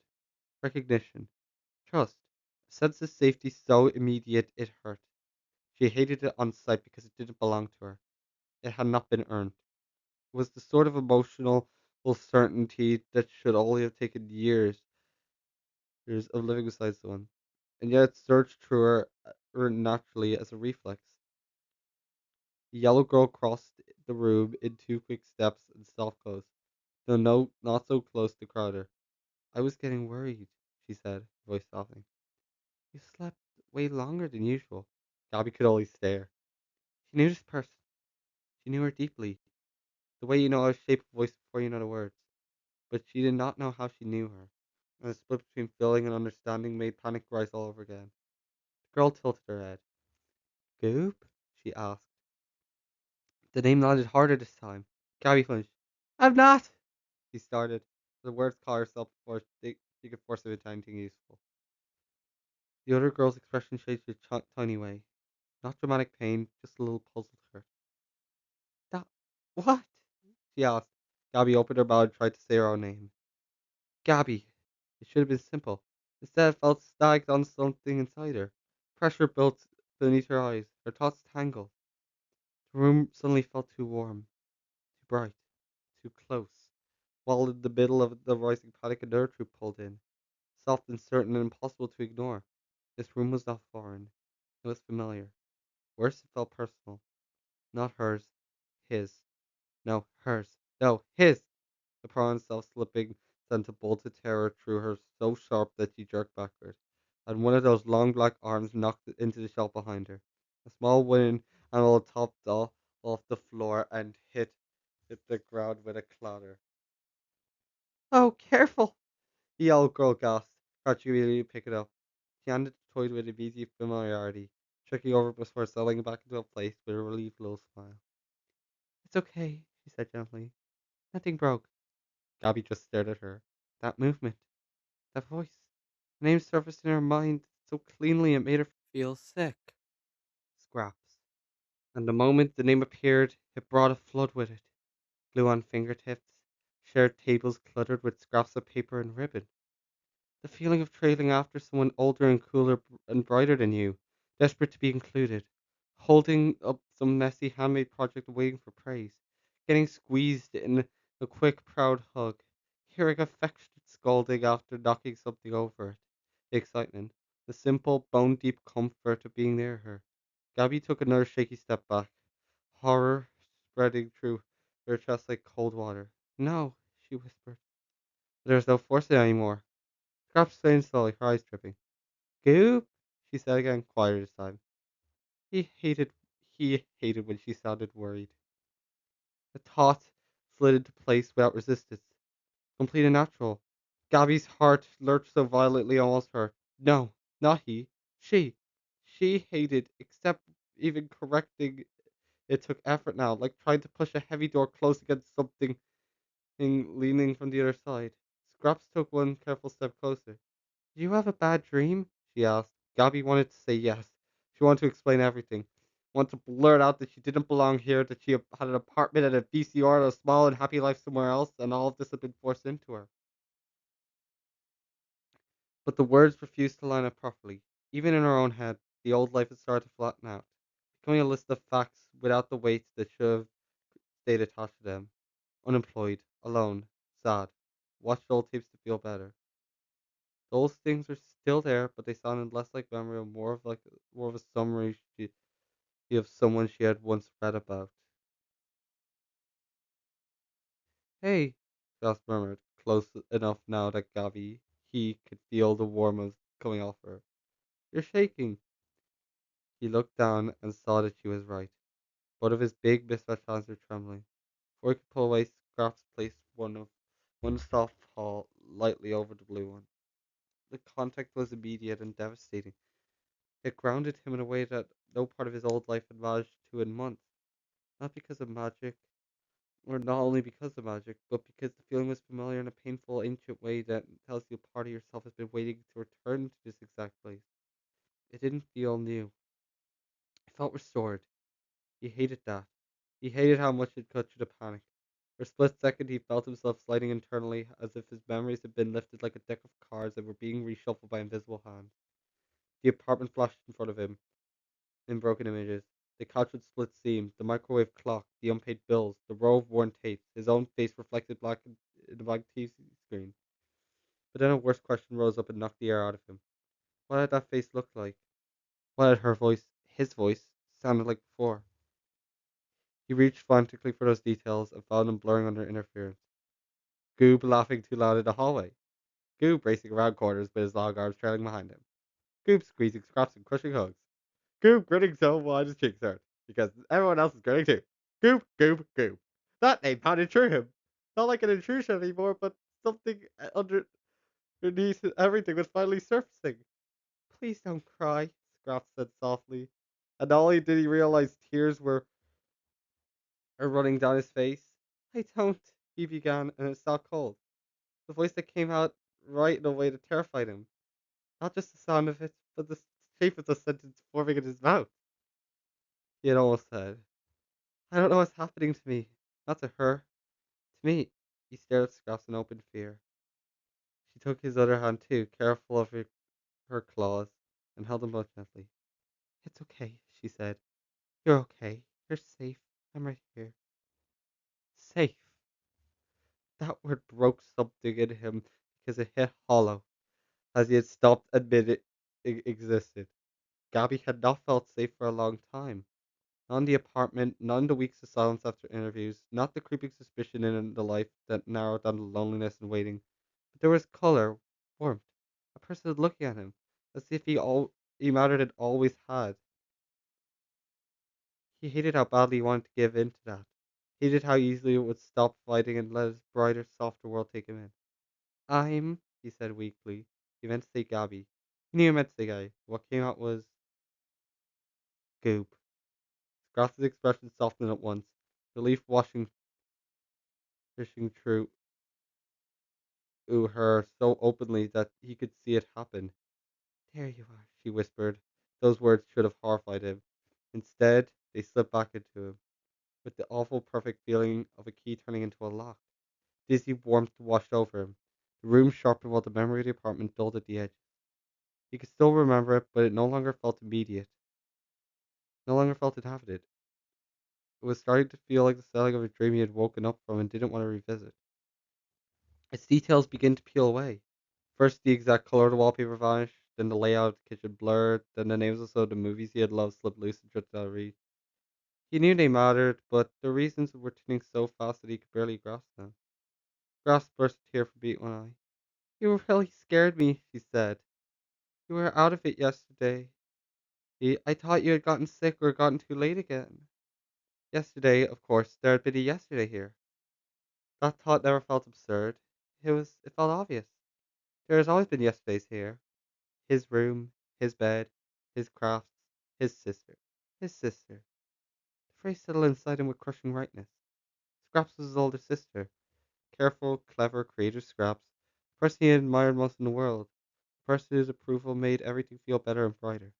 recognition, trust, a sense of safety so immediate it hurt. She hated it on sight because it didn't belong to her. It had not been earned. It was the sort of emotional certainty that should only have taken years of living beside someone, and yet it surged through her naturally as a reflex. The yellow girl crossed the room in two quick steps and soft close, though no, not so close to Crowder. I was getting worried, she said, voice softening. You slept way longer than usual. Gabby could only stare. She knew this person. She knew her deeply, the way you know a shape of voice before you know the words. But she did not know how she knew her, and the split between feeling and understanding made panic rise all over again. The girl tilted her head. Goop? She asked. The name landed harder this time. Gabby flinched. I'm not! She started. The words caught herself before she could force it into anything useful. The other girl's expression changed in a tiny way. Not dramatic pain, just a little puzzled hurt. That. What? She asked. Gabby opened her mouth and tried to say her own name. Gabby. It should have been simple. Instead, it felt stacked on something inside her. Pressure built beneath her eyes. Her thoughts tangled. The room suddenly felt too warm, too bright, too close. While in the middle of the rising panic, another troop pulled in. Soft and certain and impossible to ignore. This room was not foreign. It was familiar. Worse, it felt personal. Not hers. His. No, hers. No, his! The prawn self-slipping sent a bolt of terror through her so sharp that she jerked backward, and one of those long black arms knocked it into the shelf behind her. A small wooden animal topped off the floor and hit the ground with a clatter. Oh, careful! The old girl gasped, crouching immediately to pick it up. She handed the toy with immediate familiarity, checking over it before settling it back into a place with a relieved little smile. It's okay, she said gently. Nothing broke. Gabby just stared at her. That movement, that voice. The name surfaced in her mind so cleanly it made her feel sick. Scraps. And the moment the name appeared, it brought a flood with it. Glue on fingertips, shared tables cluttered with scraps of paper and ribbon. The feeling of trailing after someone older and cooler and brighter than you, desperate to be included, holding up some messy handmade project waiting for praise, getting squeezed in a quick, proud hug, hearing affectionate scolding after knocking something over it. The excitement, the simple, bone deep comfort of being near her. Gabby took another shaky step back, horror spreading through her chest like cold water. No, she whispered. There's no force in it anymore. Scraps explained slowly, her eyes dripping. Goop, she said again, quieter this time. He hated he hated when she sounded worried. The thought slid into place without resistance, complete and natural. Gabby's heart lurched so violently almost hurt. No, not he. She. She hated, except even correcting it took effort now, like trying to push a heavy door close against something leaning from the other side. Scraps took one careful step closer. "Did you have a bad dream?" she asked. Gabby wanted to say yes. She wanted to explain everything. Wanted to blurt out that she didn't belong here, that she had an apartment and a VCR and a small and happy life somewhere else, and all of this had been forced into her. But the words refused to line up properly. Even in her own head, the old life had started to flatten out, becoming a list of facts without the weight that should have stayed attached to them. Unemployed, alone, sad. Watched old tapes to feel better. Those things were still there, but they sounded less like memory and more of a summary of someone she had once read about. Hey, Joss murmured, close enough now that Gabby he could feel the warmth coming off her. You're shaking. He looked down and saw that she was right. Both of his big mismatched hands were trembling. Before he could pull away, Scraps placed one soft paw lightly over the blue one. The contact was immediate and devastating. It grounded him in a way that no part of his old life had managed to in months. Not because of magic, or not only because of magic, but because the feeling was familiar in a painful, ancient way that tells you a part of yourself has been waiting to return to this exact place. It didn't feel new. It felt restored. He hated that. He hated how much it cut through the panic. For a split second, he felt himself sliding internally, as if his memories had been lifted like a deck of cards that were being reshuffled by invisible hands. The apartment flashed in front of him, in broken images. The couch with split seam, the microwave clock, the unpaid bills, the row of worn tapes, his own face reflected black in the blank TV screen. But then a worse question rose up and knocked the air out of him. What had that face looked like? What had his voice, sounded like before? He reached frantically for those details and found them blurring under interference. Goob laughing too loud in the hallway. Goob racing around corners with his long arms trailing behind him. Goob squeezing scraps and crushing hugs. Goob grinning so wide his cheeks hurt, because everyone else is grinning too. Goob, Goob, Goob. That name pounded through him. Not like an intrusion anymore, but something underneath everything was finally surfacing. Please don't cry, Scraps said softly. And not only did he realize tears were running down his face, I don't, he began, and it stopped cold. The voice that came out right in a way that terrified him. Not just the sound of it, but the shape of the sentence forming in his mouth. He had almost said, I don't know what's happening to me. Not to her. To me. He stared at Scraps in open fear. She took his other hand too, careful of her claws, and held them both gently. It's okay, she said. You're okay. You're safe. I'm right here. Safe. That word broke something in him because it hit hollow, as he had stopped admitting it existed. Gabby had not felt safe for a long time. Not in the apartment, not in the weeks of silence after interviews, not the creeping suspicion in the life that narrowed down to loneliness and waiting. But there was color, warmth, a person looking at him, as if he mattered and always had. He hated how badly he wanted to give in to that. Hated how easily it would stop fighting and let his brighter, softer world take him in. He said weakly. He meant to say Gabby. He knew he meant to say Gabby. What came out was goop. Scott's expression softened at once, relief washing fishing through her so openly that he could see it happen. There you are, she whispered. Those words should have horrified him. Instead, they slipped back into him, with the awful perfect feeling of a key turning into a lock. Dizzy warmth washed over him. The room sharpened while the memory of the apartment dulled at the edge. He could still remember it, but it no longer felt immediate, no longer felt inhabited. It was starting to feel like the setting of a dream he had woken up from and didn't want to revisit. Its details began to peel away. First, the exact color of the wallpaper vanished, then the layout of the kitchen blurred, then the names of some of the movies he had loved slipped loose and drifted out of reach. He knew they mattered, but the reasons were turning so fast that he could barely grasp them. Grass burst a tear from beneath one eye. You really scared me, she said. You were out of it yesterday. I thought you had gotten sick or gotten too late again. Yesterday, of course, there had been a yesterday here. That thought never felt absurd. It felt obvious. There has always been yesterdays here. His room, his bed, his crafts, his sister. His sister. The phrase settled inside him with crushing rightness. Scraps was his older sister. Careful, clever, creative Scraps. The person he admired most in the world. The person whose approval made everything feel better and brighter.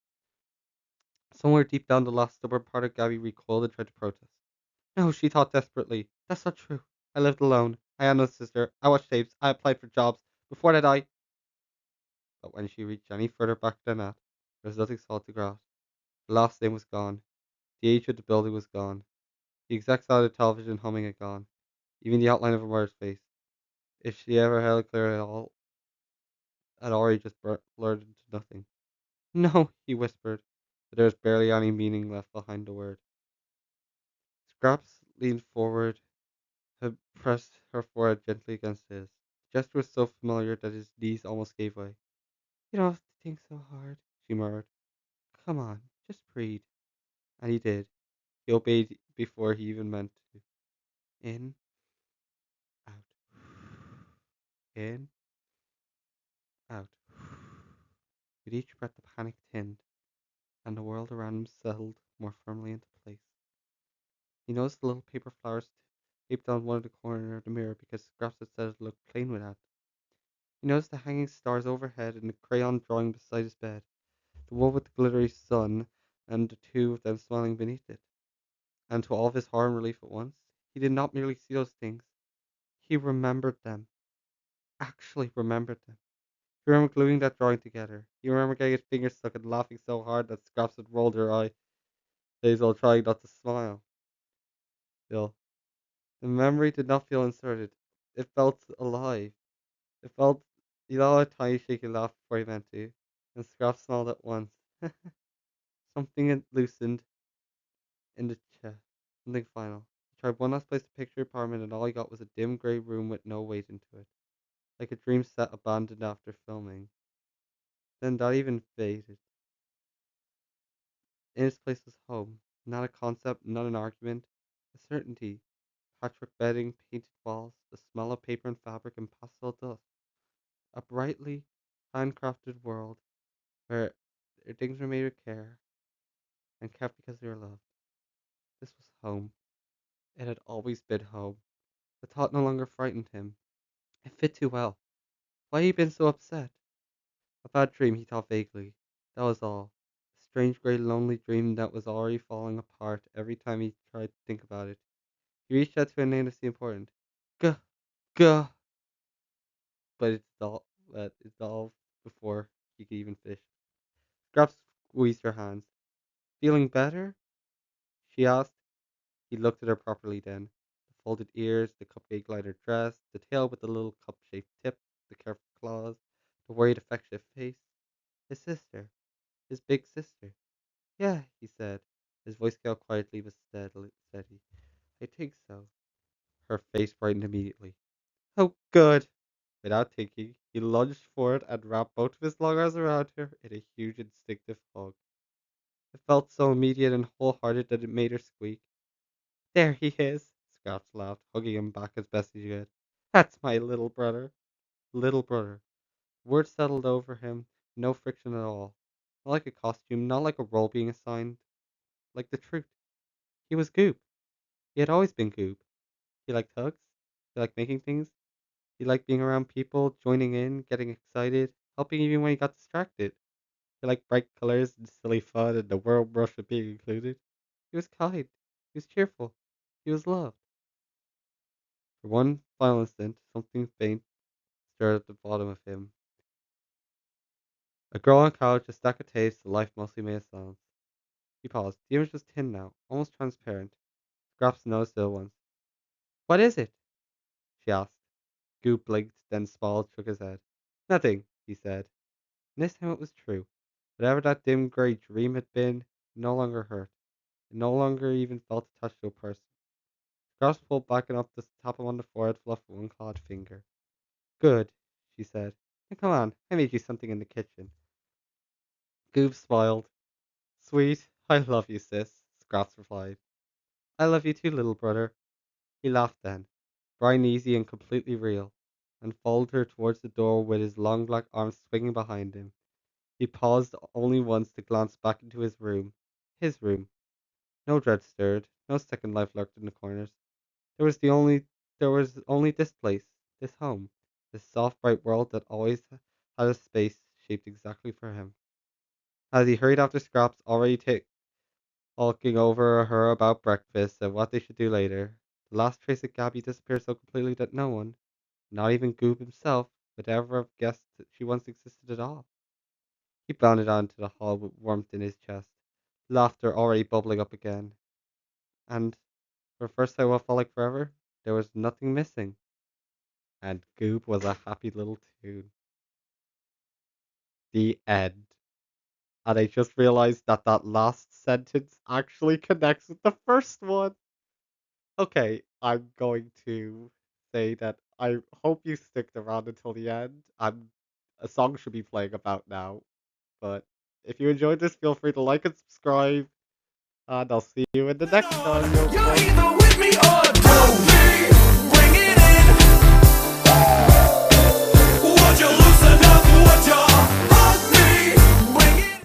Somewhere deep down the last stubborn part of Gabby recoiled and tried to protest. No, she thought desperately. That's not true. I lived alone. I had no sister. I watched tapes. I applied for jobs. Before that, But when she reached any further back than that, there was nothing solid to grasp. The last name was gone. The age of the building was gone. The exact side of the television humming had gone. Even the outline of her mother's face. If she ever held it clear at all, had already just blurred into nothing. No, he whispered, but there was barely any meaning left behind the word. Scraps leaned forward, had pressed her forehead gently against his. The gesture was so familiar that his knees almost gave way. You don't have to think so hard, she murmured. Come on, just breathe. And he did. He obeyed before he even meant to. In, out. In, out. With each breath the panic thinned, and the world around him settled more firmly into place. He noticed the little paper flowers taped on one of the corner of the mirror because Scraps had said it looked plain without. He noticed the hanging stars overhead and the crayon drawing beside his bed, the one with the glittery sun, and the two of them smiling beneath it. And to all of his horror and relief at once, he did not merely see those things, he remembered them. Actually remembered them. He remembered gluing that drawing together. He remembered getting his fingers stuck and laughing so hard that Scraps had rolled her eyes while trying not to smile. Still, the memory did not feel inserted. It felt alive. It felt, a tiny shaky laugh before he meant to, and Scraps smiled at once. Something had loosened in the chest. Something final. He tried one last place to picture apartment, and all he got was a dim grey room with no weight into it, like a dream set abandoned after filming. Then that even faded. In its place was home. Not a concept, not an argument. A certainty. Patchwork bedding, painted walls, the smell of paper and fabric and pastel dust. A brightly handcrafted world where things were made with care and kept because they were loved. This was home. It had always been home. The thought no longer frightened him. It fit too well. Why had he been so upset? A bad dream, he thought vaguely. That was all. A strange, grey, lonely dream that was already falling apart every time he tried to think about it. He reached out to a name that's important. Gah, gah, but it dissolved before he could even finish. Scraps squeezed her hands. Feeling better? She asked. He looked at her properly then. The folded ears, the cupcake liner dress, the tail with the little cup-shaped tip, the careful claws, the worried, affectionate face. His sister. His big sister. Yeah, he said. His voice came out quietly but steady. I think so. Her face brightened immediately. Oh, good. Without thinking, he lunged forward and wrapped both of his long arms around her in a huge instinctive hug. It felt so immediate and wholehearted that it made her squeak. There he is, Scraps laughed, hugging him back as best he could. That's my little brother. Little brother. Words settled over him, no friction at all. Not like a costume, not like a role being assigned, like the truth. He was Goop. He had always been Goop. He liked hugs. He liked making things. He liked being around people, joining in, getting excited, helping even when he got distracted. He liked bright colors and silly fun and the world rush of being included. He was kind. He was cheerful. He was loved. For one final instant, something faint stirred at the bottom of him. A girl on a couch, a stack of tapes, the life mostly made of sounds. He paused. The image was thin now, almost transparent. Scraps noticed it at once. What is it? She asked. Goop blinked, then smiled, shook his head. Nothing, he said. And this time it was true. Whatever that dim grey dream had been, it no longer hurt. It no longer even felt attached to a person. Scraps pulled back enough to tap him on the forehead, fluff one clawed finger. Good, she said. Now come on, I made you something in the kitchen. Goop smiled. Sweet, I love you, sis, Scraps replied. I love you too, little brother. He laughed then, bright and easy and completely real, and followed her towards the door with his long black arms swinging behind him. He paused only once to glance back into his room. His room. No dread stirred, no second life lurked in the corners. There was only this place, this home, this soft bright world that always had a space shaped exactly for him. As he hurried after Scraps, already talking over her about breakfast and what they should do later, the last trace of Gabby disappeared so completely that no one, not even Goob himself, would ever have guessed that she once existed at all. He bounded out into the hall with warmth in his chest, laughter already bubbling up again, and, for the first time what felt like forever, there was nothing missing, and Goob was a happy little tune. The end. And I just realized that that last sentence actually connects with the first one. Okay, I'm going to say that I hope you stick around until the end. A song should be playing about now, but if you enjoyed this, feel free to like and subscribe, and I'll see you in the next You're audiobook. either with me or don't.